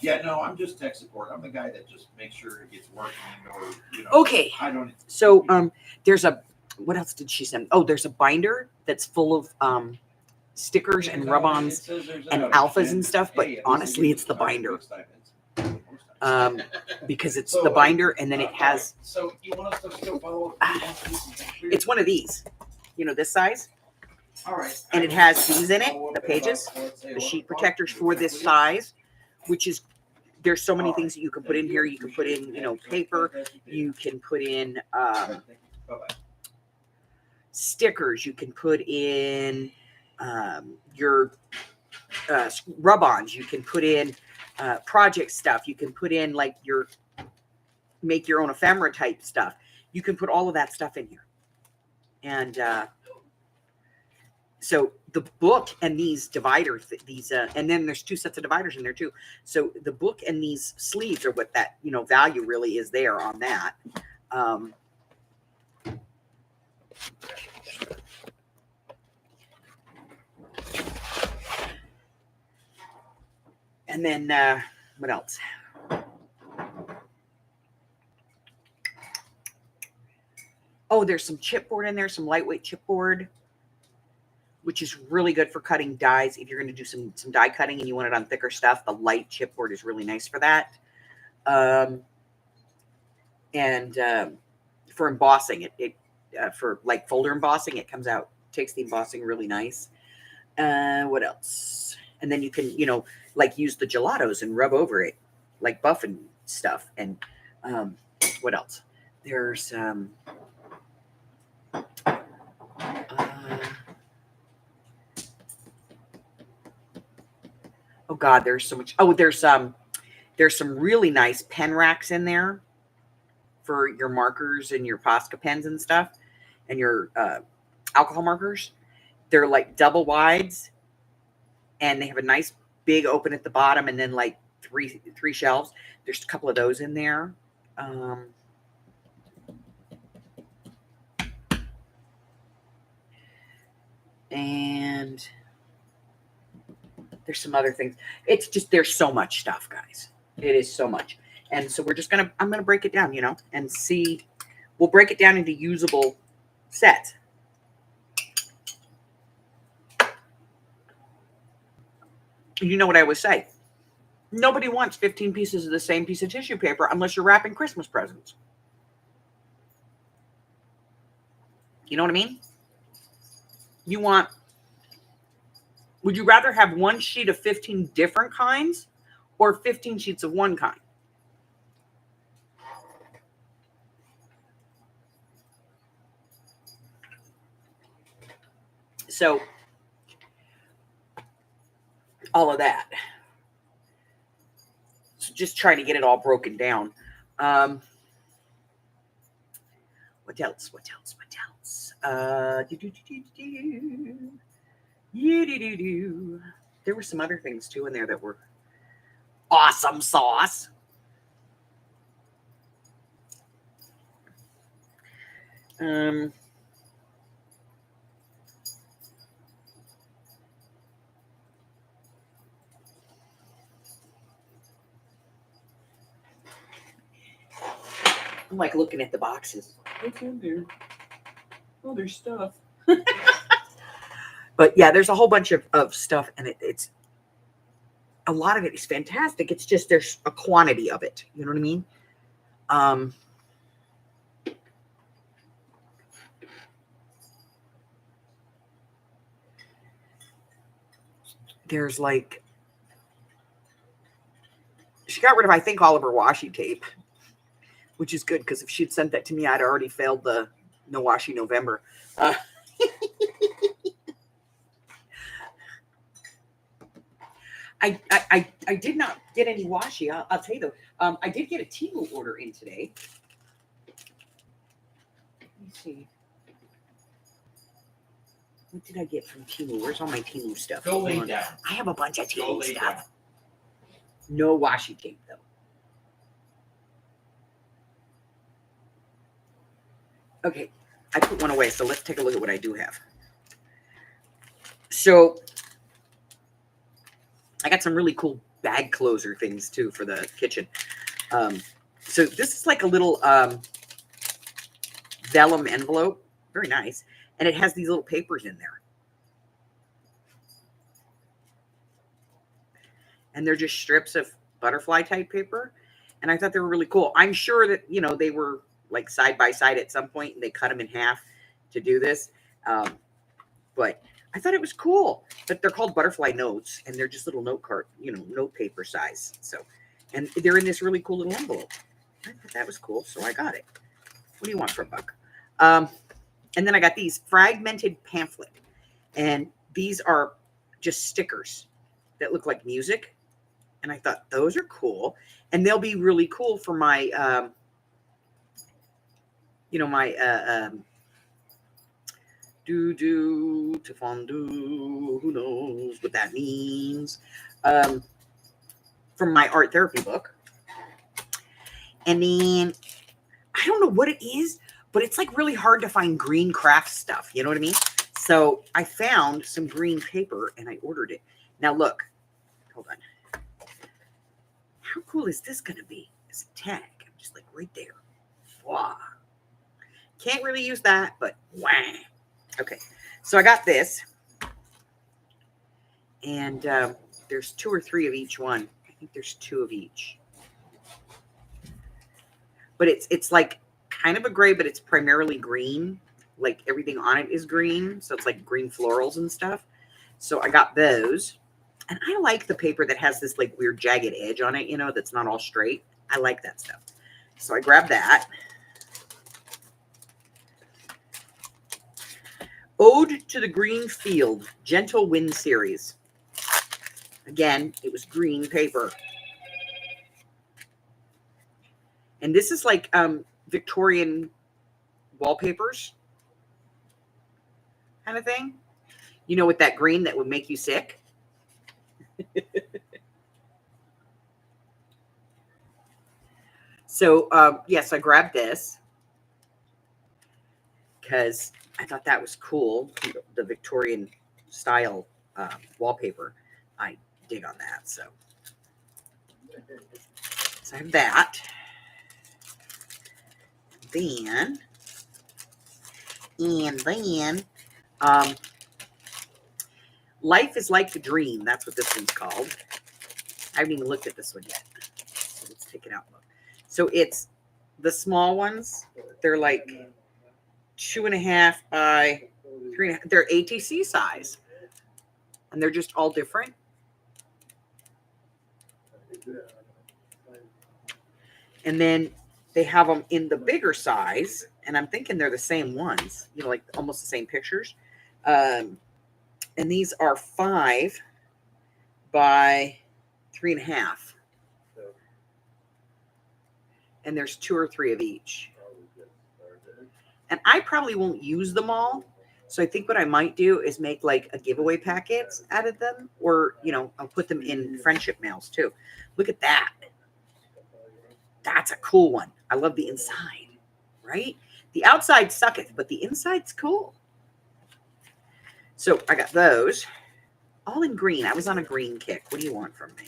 Yeah, no, I'm just tech support. I'm the guy that just makes sure it gets working or, Okay. I don't. So there's a, what else did she send? Oh, there's a binder that's full of stickers and rub-ons and alphas and stuff, but honestly it's the binder. Because it's the binder and then it has, So you want us to still follow? it's one of these, this size. All right. And it has these in it, the pages, the sheet protectors for this size, which is, there's so many things that you can put in here. You can put in, paper. You can put in stickers. You can put in your rub-ons. You can put in project stuff. You can put in like your make your own ephemera type stuff. You can put all of that stuff in here. And so the book and these dividers, and then there's 2 sets of dividers in there too. So the book and these sleeves are what that, value really is there on that. And then what else? Oh, there's some chipboard in there, some lightweight chipboard, which is really good for cutting dies. If you're going to do some die cutting and you want it on thicker stuff, the light chipboard is really nice for that. And for embossing, for like folder embossing, it comes out, takes the embossing really nice. What else? And then you can, like use the gelatos and rub over it, like buff and stuff. And what else? There's oh God, there's so much. Oh, there's some really nice pen racks in there for your markers and your Posca pens and stuff, and your alcohol markers. They're like double wides, and they have a nice big open at the bottom, and then like three shelves. There's a couple of those in there. And there's some other things. It's just, there's so much stuff, guys. It is so much. And so I'm going to break it down, and see, we'll break it down into usable sets. You know what I always say. Nobody wants 15 pieces of the same piece of tissue paper unless you're wrapping Christmas presents. You know what I mean? Would you rather have one sheet of 15 different kinds or 15 sheets of one kind? So, all of that. So just trying to get it all broken down. What else? Yee-doo-doo-doo. There were some other things too in there that were awesome sauce. Um, I'm like looking at the boxes. What's in there? Oh, there's stuff. But yeah, there's a whole bunch of stuff, and it's a lot of it is fantastic. It's just there's a quantity of it. You know what I mean? There's like, she got rid of, I think, all of her washi tape, which is good because if she'd sent that to me, I'd already failed the no washi November. I did not get any washi. I'll tell you though. I did get a Temu order in today. Let me see. What did I get from Temu? Where's all my Temu stuff? Go lay down. I have a bunch of Go Temu lay stuff. down. No washi tape though. Okay, I put one away, so let's take a look at what I do have. So I got some really cool bag closer things too for the kitchen. So this is like a little vellum envelope, very nice, and it has these little papers in there. And they're just strips of butterfly type paper. And I thought they were really cool. I'm sure that, you know, they were like side by side at some point and they cut them in half to do this. But I thought it was cool. But they're called butterfly notes and they're just little note card, you know, note paper size. So, and they're in this really cool little envelope. I thought that was cool. So I got it. What do you want for a buck? And then I got these fragmented pamphlet. And these are just stickers that look like music. And I thought those are cool. And they'll be really cool for my, you know, my do to fondue. Who knows what that means? From my art therapy book. And then I don't know what it is, but it's like really hard to find green craft stuff. You know what I mean? So I found some green paper and I ordered it. Now look, hold on. How cool is this going to be? It's a tag. I'm just like right there. Wow. Can't really use that, but wow. Okay. So I got this. And there's 2 or 3 of each one. I think there's 2 of each. But it's like kind of a gray, but it's primarily green. Like everything on it is green. So it's like green florals and stuff. So I got those. And I like the paper that has this like weird jagged edge on it, you know, that's not all straight. I like that stuff. So I grabbed that. Ode to the Green Field, Gentle Wind series. Again, it was green paper. And this is like Victorian wallpapers kind of thing. You know, with that green that would make you sick. So, yes, I grabbed this because I thought that was cool. The Victorian style wallpaper. I dig on that. So I have that. Then, Life is Like a Dream. That's what this one's called. I haven't even looked at this one yet. So let's take it out. So it's the small ones. They're like 2.5 by 3.5. They're ATC size. And they're just all different. And then they have them in the bigger size. And I'm thinking they're the same ones. You know, like almost the same pictures. And these are 5 by 3.5. And there's 2 or 3 of each. And I probably won't use them all So I think what I might do is make like a giveaway packets out of them, or I'll put them in friendship mails too. Look at that. That's a cool one. I love the inside, right? The outside sucketh, but the inside's cool. So I got those all in green. I was on a green kick. What do you want from me?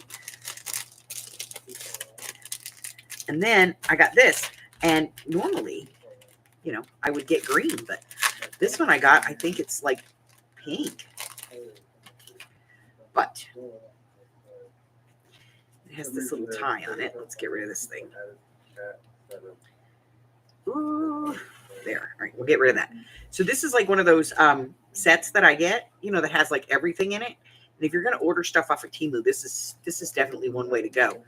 And then I got this, and normally, I would get green, but this one I got, I think it's like pink, but it has this little tie on it. Let's get rid of this thing. Ooh, there. All right, we'll get rid of that. So this is like one of those sets that I get, that has like everything in it. And if you're going to order stuff off of Temu, this is definitely one way to go.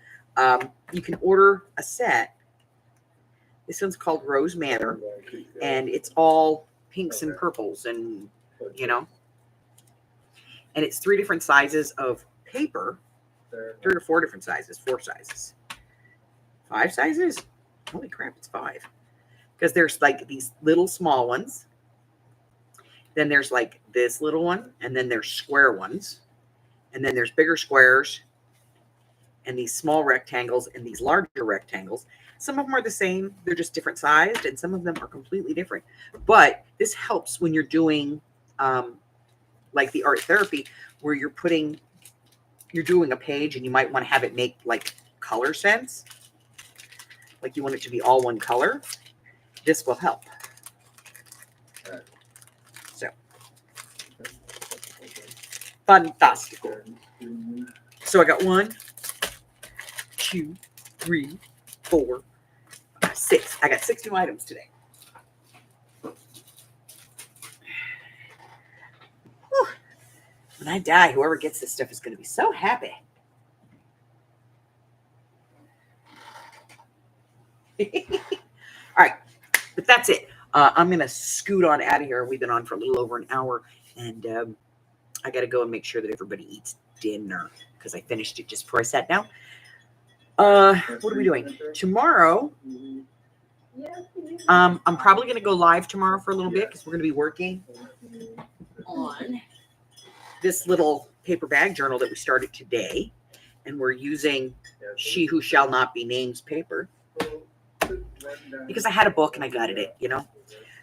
You can order a set. This one's called Rose Manor, and it's all pinks and purples, and and it's 3 different sizes of paper, 3 or 4 different sizes, 4 sizes, 5 sizes. Holy crap, it's 5. Because there's like these little small ones, then there's like this little one, and then there's square ones, and then there's bigger squares, and these small rectangles, and these larger rectangles. Some of them are the same, they're just different sized, and some of them are completely different. But this helps when you're doing like the art therapy, where you're doing a page and you might want to have it make like color sense. Like you want it to be all one color. This will help. So, fantastical. So I got 1, 2, 3, 4, 5, 6. I got 6 new items today. Whew. When I die, whoever gets this stuff is going to be so happy. All right, but that's it. I'm going to scoot on out of here. We've been on for a little over an hour, and I got to go and make sure that everybody eats dinner because I finished it just before I sat down. What are we doing? Tomorrow, I'm probably going to go live tomorrow for a little bit because we're going to be working on this little paper bag journal that we started today. And we're using She Who Shall Not Be Named's paper because I had a book and I gutted it,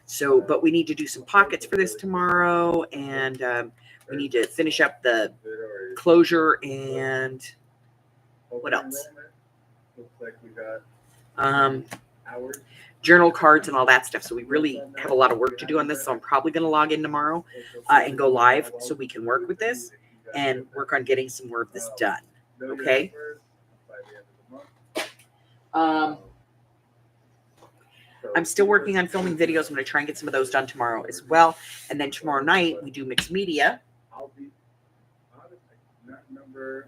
So, but we need to do some pockets for this tomorrow, and we need to finish up the closure and what else? Looks like we got hours. Journal cards and all that stuff. So we really have a lot of work to do on this. So I'm probably going to log in tomorrow and go live so we can work with this and work on getting some more of this done. Okay. I'm still working on filming videos. I'm going to try and get some of those done tomorrow as well. And then tomorrow night we do mixed media. I'll be honest, I cannot remember.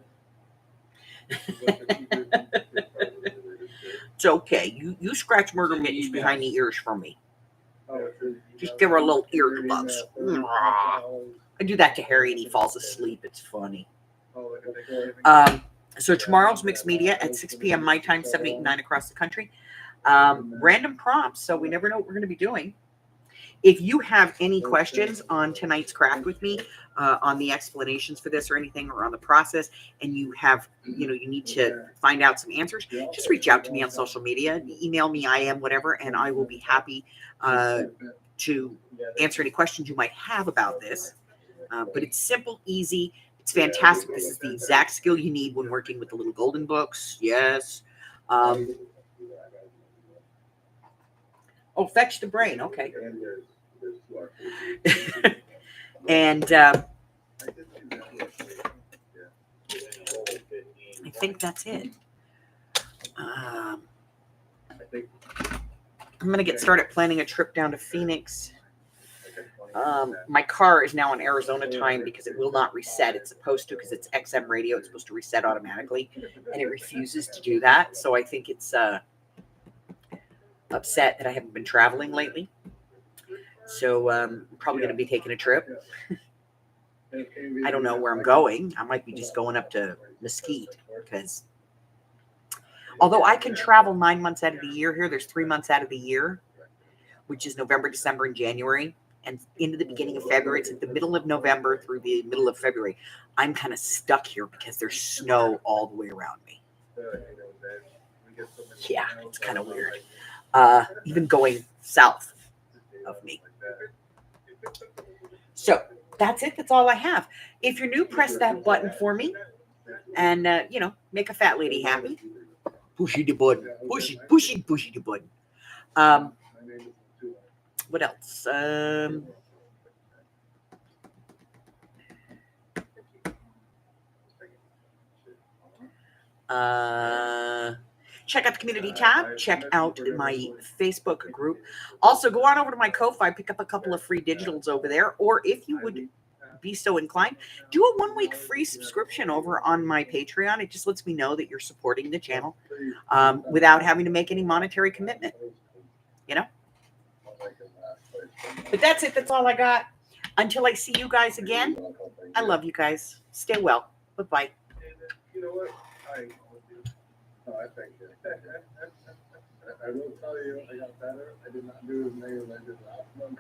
It's okay. You scratch murder mittens behind the ears from me. Just give her a little earbuds. I do that to Harry and he falls asleep. It's funny. So tomorrow's mixed media at 6 p.m. my time, 7, 8, and 9 across the country. Random prompts, so we never know what we're going to be doing. If you have any questions on tonight's craft with me, on the explanations for this or anything, or on the process, and you have, you need to find out some answers, just reach out to me on social media, email me, whatever, and I will be happy to answer any questions you might have about this. But it's simple, easy, it's fantastic. This is the exact skill you need when working with the little golden books. Yes. Oh, fetch the brain. Okay. And I think that's it. I'm going to get started planning a trip down to Phoenix. My car is now on Arizona time because it will not reset. It's supposed to, because it's XM radio. It's supposed to reset automatically, and it refuses to do that. So I think it's upset that I haven't been traveling lately. So I'm probably going to be taking a trip. I don't know where I'm going. I might be just going up to Mesquite, because although I can travel 9 months out of the year here, there's 3 months out of the year, which is November, December, and January. and into the beginning of February. It's at the middle of November through the middle of February. I'm kind of stuck here because there's snow all the way around me. Yeah, it's kind of weird. Even going south of me. So that's it. That's all I have. If you're new, press that button for me and, make a fat lady happy. Pushy the button. Pushy the button. What else? Check out the community tab. Check out my Facebook group. Also, go on over to my Ko-Fi, pick up a couple of free digitals over there. Or if you would be so inclined, do a 1-week free subscription over on my Patreon. It just lets me know that you're supporting the channel without having to make any monetary commitment. But that's it. That's all I got. Until I see you guys again, I love you guys. Stay well. Bye-bye. You know what? I thank you. I will tell you, I got better. I did not do as many as I did last month.